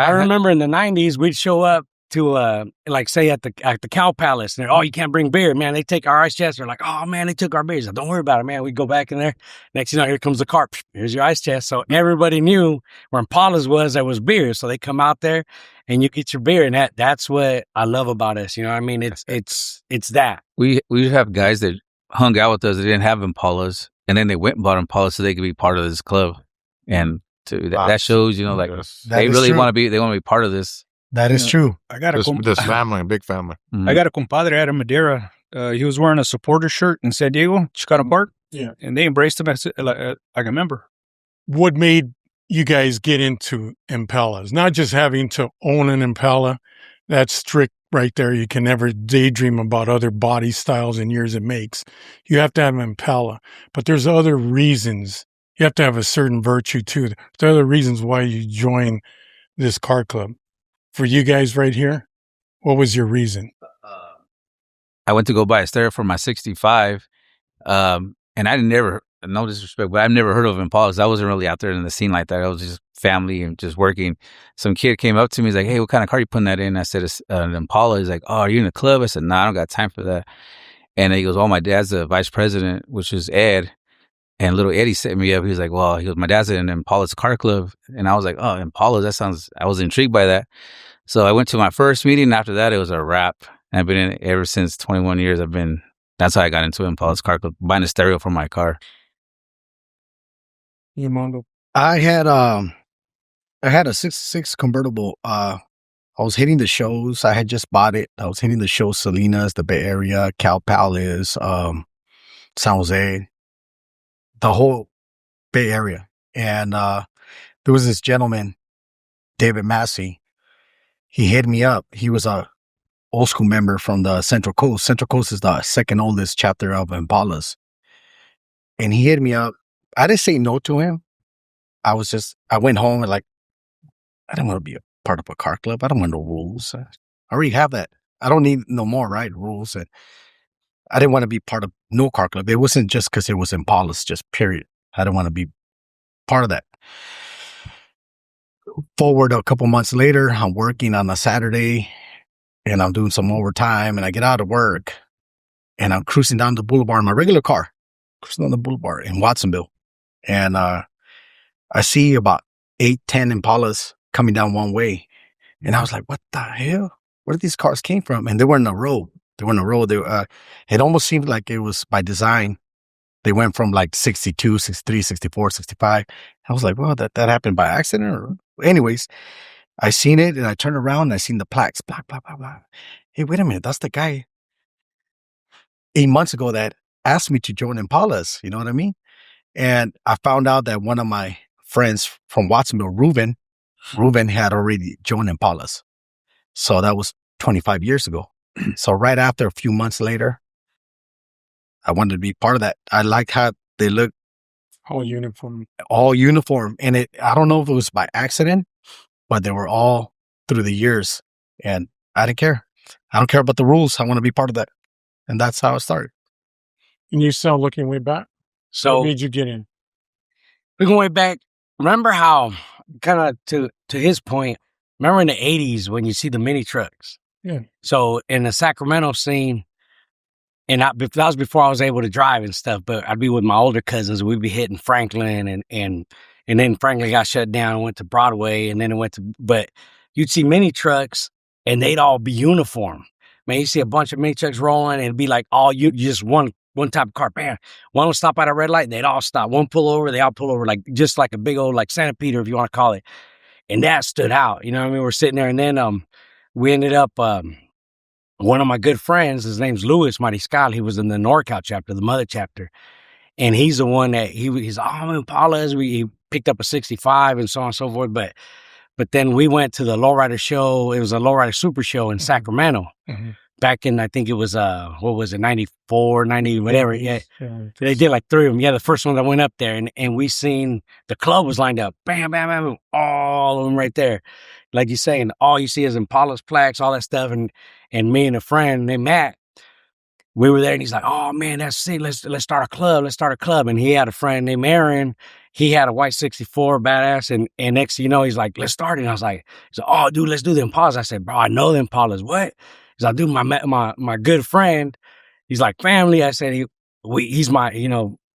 remember in the 90s, we'd show up to, say at the Cow Palace. And you can't bring beer. Man, they take our ice chests. They're like, oh, man, they took our beers. Like, don't worry about it, man. We go back in there. Next thing you know, here comes the cart. Here's your ice chest. So everybody knew where Impala's was, there was beer. So they come out there and you get your beer. And that's what I love about us. You know what I mean? It's that. We have guys that hung out with us that didn't have Impalas. And then they went and bought Impala so they could be part of this club. And that shows, they really want to be part of this. That is true. I got this family, a big family. Mm-hmm. I got a compadre out of Madera. He was wearing a supporter shirt in San Diego, Chicano Park. Yeah. And they embraced him as like a member. What made you guys get into Impalas? Not just having to own an Impala. That's strict right there. You can never daydream about other body styles and years it makes. You have to have an Impala. But there's other reasons. You have to have a certain virtue too. There are other reasons why you join this car club. For you guys right here, what was your reason? I went to go buy a stereo for my 65, and I never no disrespect, but I've never heard of Impalas. I wasn't really out there in the scene like that. I was just family and just working. Some kid came up to me. He's like, "Hey, what kind of car you putting that in?" I said, "It's an Impala." He's like, "Oh, are you in a club?" I said, "Nah, I don't got time for that." And he goes, "Oh, my dad's the vice president, which is Ed." And little Eddie set me up. He was like, "Well," he goes, "my dad's in Impalas Car Club." And I was like, "Oh, Impalas, that sounds," I was intrigued by that. So I went to my first meeting. And after that, it was a wrap. And I've been in it ever since 21 years. That's how I got into Impalas Car Club, buying a stereo for my car. I had a 66 convertible. I was hitting the shows. I had just bought it. I was hitting the shows, Salinas, the Bay Area, Cal Palace, San Jose, the whole Bay Area. And there was this gentleman, David Massey. He hit me up. He was a old school member from the Central Coast. Central Coast is the second oldest chapter of Impalas. And he hit me up. I didn't say no to him. I went home and like, I don't want to be a part of a car club. I don't want no rules. I already have that. I don't need no more, right? Rules. And I didn't want to be part of no car club. It wasn't just because it was Impalas, just period. I didn't want to be part of that. Forward a couple months later, I'm working on a Saturday and I'm doing some overtime and I get out of work and I'm cruising down the boulevard in my regular car, cruising down the boulevard in Watsonville. And I see about 8-10 Impalas coming down one way. And I was like, what the hell? Where did these cars came from? And they were in a row. It almost seemed like it was by design. They went from like 62, 63, 64, 65. I was like, well, that happened by accident. Or... Anyways, I seen it and I turned around and I seen the plaques, blah, blah, blah, blah. Hey, wait a minute. That's the guy 8 months ago that asked me to join Impalas. You know what I mean? And I found out that one of my friends from Watsonville, Ruben had already joined Impalas. So that was 25 years ago. So right after, a few months later, I wanted to be part of that. I liked how they looked. All uniform. And I don't know if it was by accident, but they were all through the years. And I didn't care. I don't care about the rules. I want to be part of that. And that's how it started. And you still looking way back? So what made you get in? Looking way back, remember how, kind of to his point, remember in the 80s when you see the mini trucks? Yeah. So in the Sacramento scene, and that was before I was able to drive and stuff, but I'd be with my older cousins. We'd be hitting Franklin and then Franklin got shut down and went to Broadway and then but you'd see mini trucks and they'd all be uniform. Man, you see a bunch of mini trucks rolling and it'd be like just one type of car. Bam. One would stop at a red light, they'd all stop. One pull over, they all pull over, like just like a big old like centipede, if you want to call it. And that stood out. You know what I mean? We're sitting there and then we ended up one of my good friends, his name's Louis Mariscal. He was in the NorCal chapter, the mother chapter. And he's the one that he's Impalas. He picked up a 65 and so on and so forth. But then we went to the Lowrider show. It was a Lowrider Super Show in Sacramento. Mm-hmm. Back in, I think it was, 94, 90, whatever. Yeah. They did like 3 of them. Yeah, the first one that went up there. And we seen the club was lined up. Bam, bam, bam, all of them right there. Like you're saying, all you see is Impala's plaques, all that stuff. And me and a friend named Matt, we were there and he's like, oh man, that's sick. Let's start a club. Let's start a club. And he had a friend named Aaron. He had a white 64 badass. And next thing you know, he's like, let's start it. And I was like, oh dude, let's do the Impalas. I said, bro, I know the Impalas. What? He's like, dude, my good friend. He's like, family. I said, he's my,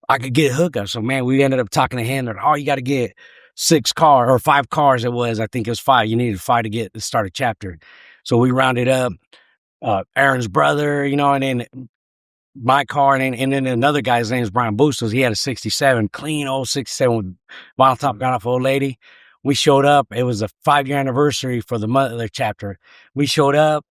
I could get a hookup. So man, we ended up talking to him. Oh, you got to get 5 cars. It was, I think it was 5. You needed 5 to start a chapter. So we rounded up Aaron's brother, and then my car, and then another guy's name is Brian Bustos. He had a 67, clean old 67 with vinyl top gun off old lady. We showed up. It was a 5-year anniversary for the mother chapter. We showed up,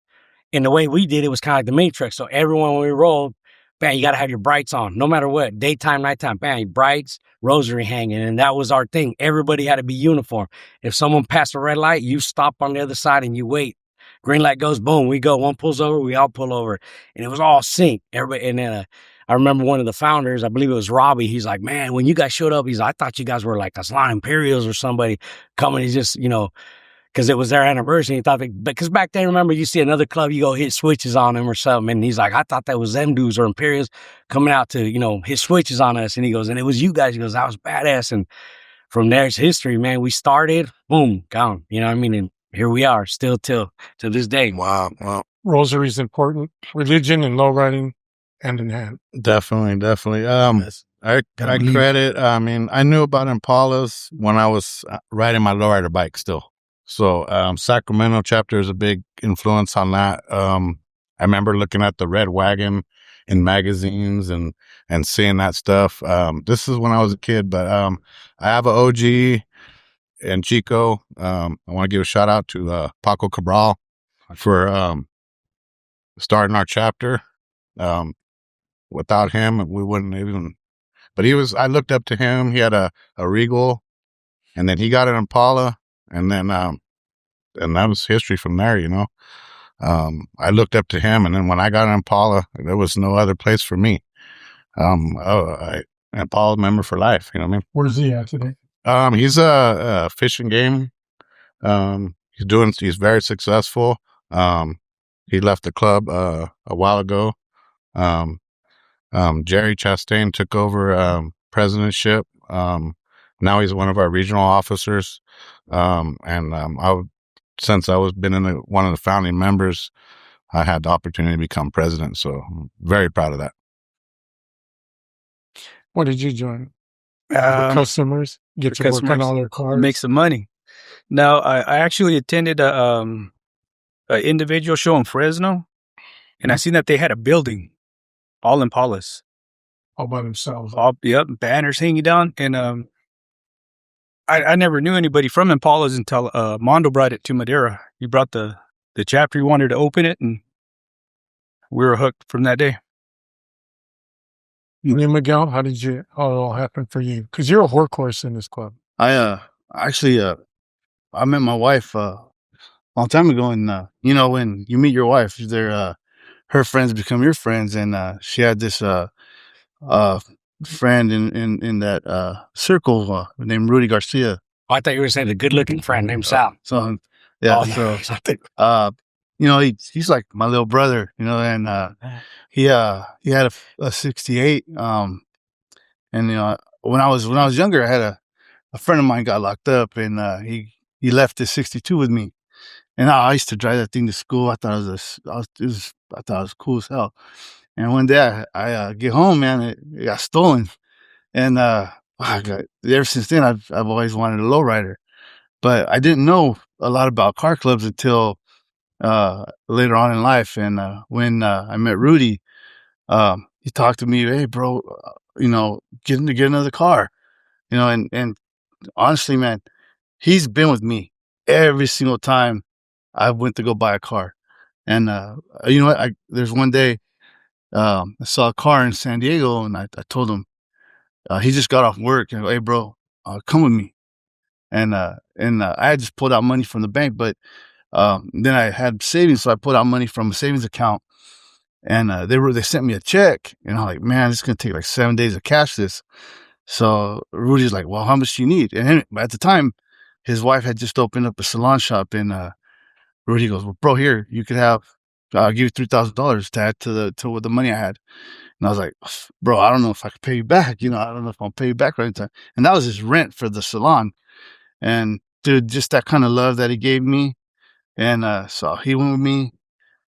and the way we did it was kind of like the mini truck. So everyone, when we rolled, bam, you got to have your brights on, no matter what, daytime, nighttime, bam, brights, rosary hanging. And that was our thing. Everybody had to be uniform. If someone passed a red light, you stop on the other side and you wait. Green light goes, boom, we go. One pulls over, we all pull over. And it was all sync. Everybody, and then I remember one of the founders, I believe it was Robbie, he's like, man, when you guys showed up, he's like, I thought you guys were like Aslan Imperials or somebody coming to just, because it was their anniversary. He thought, because back then, remember, you see another club, you go hit switches on them or something. And he's like, I thought that was them dudes or Imperials coming out to, hit switches on us. And he goes, and it was you guys. He goes, that was badass. And from there's history, man. We started, boom, gone. You know what I mean? And here we are, still till to this day. Wow. Rosary is important. Religion and low riding hand in hand. Definitely. I believe. credit. I mean, I knew about Impalas when I was riding my lowrider bike still. So Sacramento chapter is a big influence on that. I remember looking at the Red Wagon in magazines and seeing that stuff. This is when I was a kid, but I have an OG and Chico. I want to give a shout out to Paco Cabral for starting our chapter. Without him, we wouldn't even. But I looked up to him. He had a Regal, and then he got an Impala, and then and that was history from there. I looked up to him, and then when I got an Impala, there was no other place for me. Impala member for life. You know what I mean? Where's he at today? He's a fishing game. He's very successful. He left the club a while ago. Jerry Chastain took over presidentship. Now he's one of our regional officers. Since I was been one of the founding members, I had the opportunity to become president. So I'm very proud of that. What did you join? For customers, get to work on all their cars, make some money. Now, I actually attended a individual show in Fresno, and I seen that they had a building, all Impalas, all by themselves. Banners hanging down, and I never knew anybody from Impalas until Mondo brought it to Madera. He brought the chapter. He wanted to open it, and we were hooked from that day. You, Miguel, how it all happen for you? Because you're a workhorse in this club. I met my wife a long time ago, and when you meet your wife, her friends become your friends, and she had this friend in that circle named Rudy Garcia. Oh, I thought you were saying the good-looking friend named Sal. So he's like my little brother, and he had a 68. And when I was younger, I had a friend of mine got locked up, and he left his 62 with me. And I used to drive that thing to school. I thought it was cool as hell. And one day I get home, man, it got stolen. And ever since then, I've always wanted a lowrider, but I didn't know a lot about car clubs until later on in life. And when I met Rudy, he talked to me, hey, bro, get another car, and honestly, man, he's been with me every single time I went to go buy a car. And you know what? There's one day I saw a car in San Diego, and I told him, he just got off work, and hey, bro, come with me. And I had just pulled out money from the bank, but then I had savings, so I pulled out money from a savings account, and they sent me a check, and I'm like, man, this is gonna take like 7 days to cash this. So Rudy's like, well, how much do you need? And at the time, his wife had just opened up a salon shop, and Rudy goes, well, bro, here, you could have, I'll give you $3,000 to add to the money I had. And I was like, bro, I don't know if I could pay you back. I don't know if I'll pay you back right in time. And that was his rent for the salon. And dude, just that kind of love that he gave me. And so he went with me,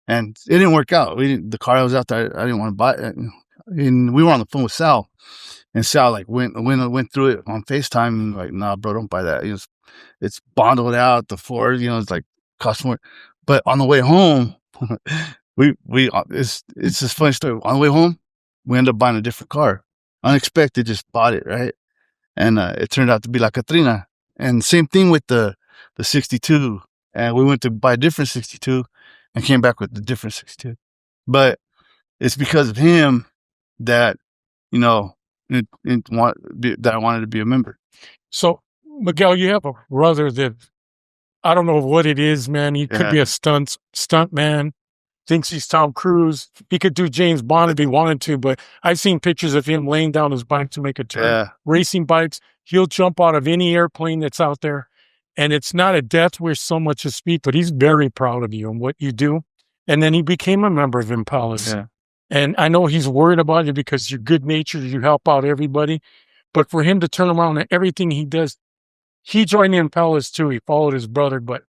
and it didn't work out. The car I was out there, I didn't want to buy it. And we were on the phone with Sal, and Sal like went through it on FaceTime, and like, nah, bro, don't buy that. It's bonded out, the Ford, it's like cost more. But on the way home, it's this funny story. On the way home, we ended up buying a different car. Unexpected, just bought it, right? And it turned out to be La Catrina. And same thing with the 62. And we went to buy a different 62 and came back with the different 62. But it's because of him that, that I wanted to be a member. So, Miguel, you have a brother that, I don't know what it is, man. He could be a stunt man. Thinks he's Tom Cruise. He could do James Bond if he wanted to, but I've seen pictures of him laying down his bike to make a turn. Yeah. Racing bikes. He'll jump out of any airplane that's out there. And it's not a death wish so much as speed, but he's very proud of you and what you do. And then he became a member of Impalas. Yeah. And I know he's worried about you because you're good natured, you help out everybody. But for him to turn around and everything he does, he joined the Impalas too. He followed his brother, but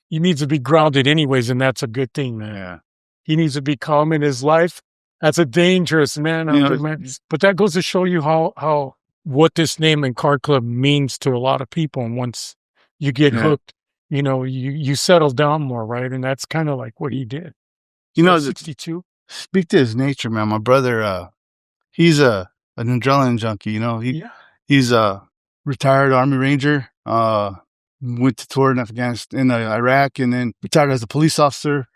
he needs to be grounded anyways, and that's a good thing, man. Yeah. He needs to be calm in his life. That's a dangerous man out there, man. But that goes to show you how what this name and car club means to a lot of people. And once you get hooked, you know, you settle down more, right? And that's kind of like what he did. You know, 62. Speak to his nature, man. My brother, he's an adrenaline junkie. You know, he's a retired Army Ranger. Went to tour in Afghanistan, in Iraq, and then retired as a police officer.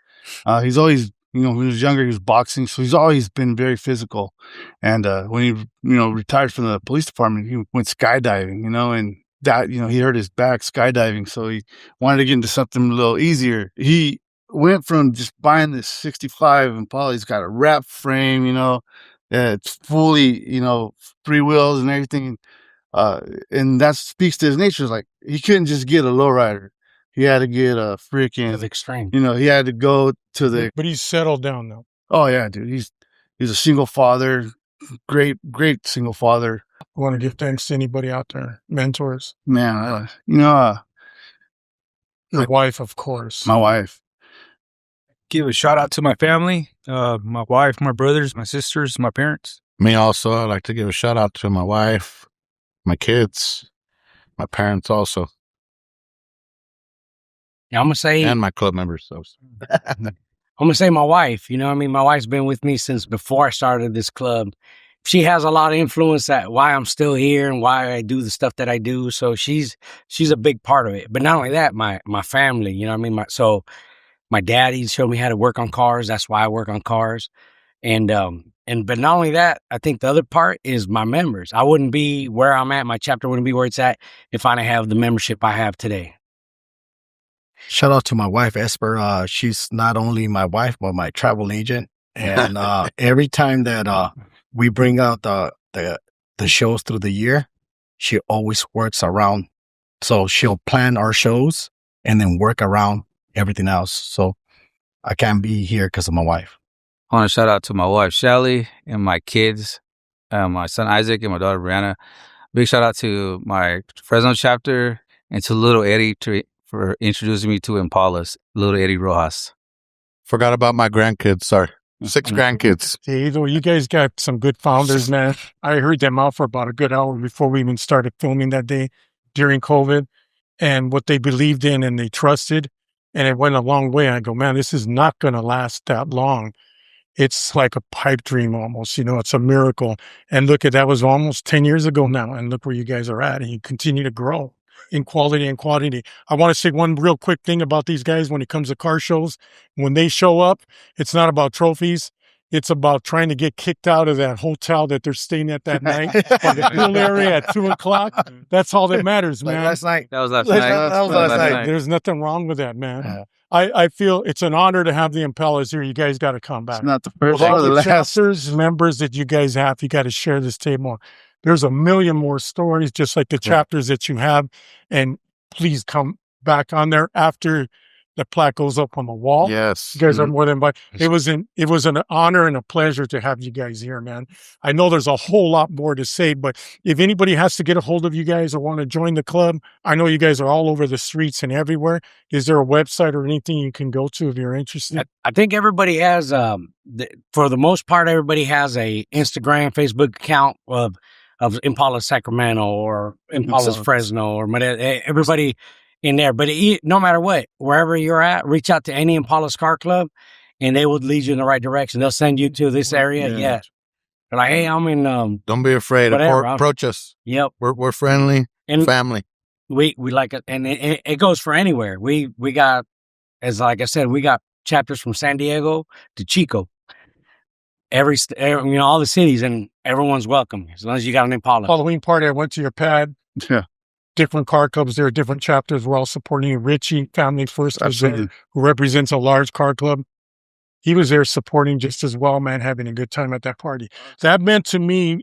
He's always, you know, when he was younger, he was boxing, so he's always been very physical. And when he, you know, retired from the police department, he went skydiving, you know, and that, you know, he hurt his back skydiving, so he wanted to get into something a little easier. He went from just buying this 65 Impala. He's got a wrap frame, you know, it's fully, you know, 3 wheels and everything. And that speaks to his nature. Like, he couldn't just get a lowrider. He had to get a freaking extreme. You know, he had to go to the. But he's settled down now. Oh yeah, dude. He's a single father. Great single father. I want to give thanks to anybody out there, mentors. Man, you know, your wife, of course. My wife. Give a shout out to my family, my wife, my brothers, my sisters, my parents. Me also. I'd like to give a shout out to my wife, my kids, my parents also. Yeah, I'm gonna say, and my club members. So. I'm gonna say my wife. You know what I mean? My wife's been with me since before I started this club. She has a lot of influence at why I'm still here and why I do the stuff that I do. So she's a big part of it. But not only that, my family, you know what I mean? So my daddy showed me how to work on cars. That's why I work on cars. And but not only that, I think the other part is my members. I wouldn't be where I'm at. My chapter wouldn't be where it's at if I didn't have the membership I have today. Shout out to my wife, Esper. She's not only my wife, but my travel agent. And every time that we bring out the shows through the year, she always works around. So she'll plan our shows and then work around everything else. So I can't be here because of my wife. I want to shout out to my wife, Shelly, and my kids, my son, Isaac, and my daughter, Brianna. Big shout out to my Fresno chapter and to little Eddie for introducing me to Impalas, little Eddie Rojas. Forgot about my grandkids. Sorry. 6 grandkids. Hey, you guys got some good founders, man. I heard them out for about a good hour before we even started filming that day during COVID, and what they believed in and they trusted. And it went a long way. I go, man, this is not going to last that long. It's like a pipe dream almost, you know, it's a miracle. And look at that was almost 10 years ago now. And look where you guys are at, and you continue to grow in quality and quantity. I want to say one real quick thing about these guys when it comes to car shows. When they show up, it's not about trophies. It's about trying to get kicked out of that hotel that they're staying at that night, or the pool area at 2:00. That's all that matters, man. Like last night. That was last night. That was last night. There's nothing wrong with that, man. Yeah. I feel it's an honor to have the Impalas here. You guys got to come back. It's not the first All or the the last. chapters, members that you guys have, you got to share this table. There's a million more stories, just like the chapters that you have. And please come back on there after the plaque goes up on the wall. Yes. You guys are more than invited. It was an honor and a pleasure to have you guys here, man. I know there's a whole lot more to say, but if anybody has to get a hold of you guys or want to join the club, I know you guys are all over the streets and everywhere. Is there a website or anything you can go to if you're interested? I think everybody has, for the most part, everybody has a Instagram, Facebook account of Impala Sacramento or Impalas Fresno or everybody in there. But no matter what, wherever you're at, reach out to any Impalas Car Club and they will lead you in the right direction. They'll send you to this area. Yeah. They're like, hey, I'm in. Don't be afraid. Approach us. Yep. We're friendly and family. We like it. And it goes for anywhere. We got, as like I said, we got chapters from San Diego to Chico. Every all the cities, and everyone's welcome as long as you got an Impala. Halloween party, I went to your pad. Yeah. Different car clubs, there are different chapters. We're all supporting you. Richie, Family First, was there, Absolutely. who represents a large car club. He was there supporting just as well, man, having a good time at that party. That meant to me,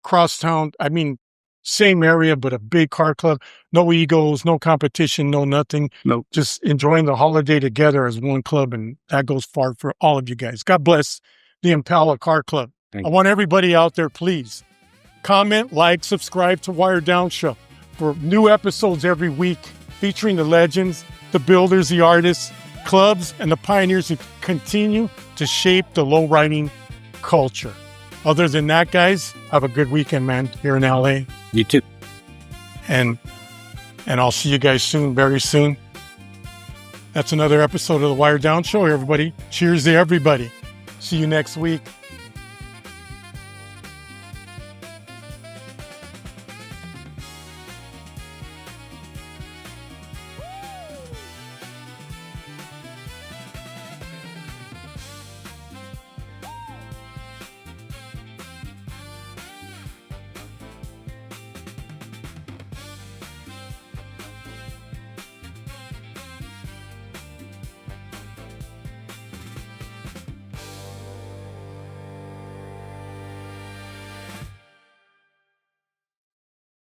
crosstown, same area, but a big car club. No egos, no competition, no nothing. Nope. Just enjoying the holiday together as one club. And that goes far for all of you guys. God bless the Impala Car Club. I want everybody out there, please comment, like, subscribe to Wired Down Show for new episodes every week featuring the legends, the builders, the artists, clubs, and the pioneers who continue to shape the lowriding culture. Other than that, guys, have a good weekend, man, here in LA. You too. And I'll see you guys soon, very soon. That's another episode of the Wired Down Show, everybody. Cheers to everybody. See you next week.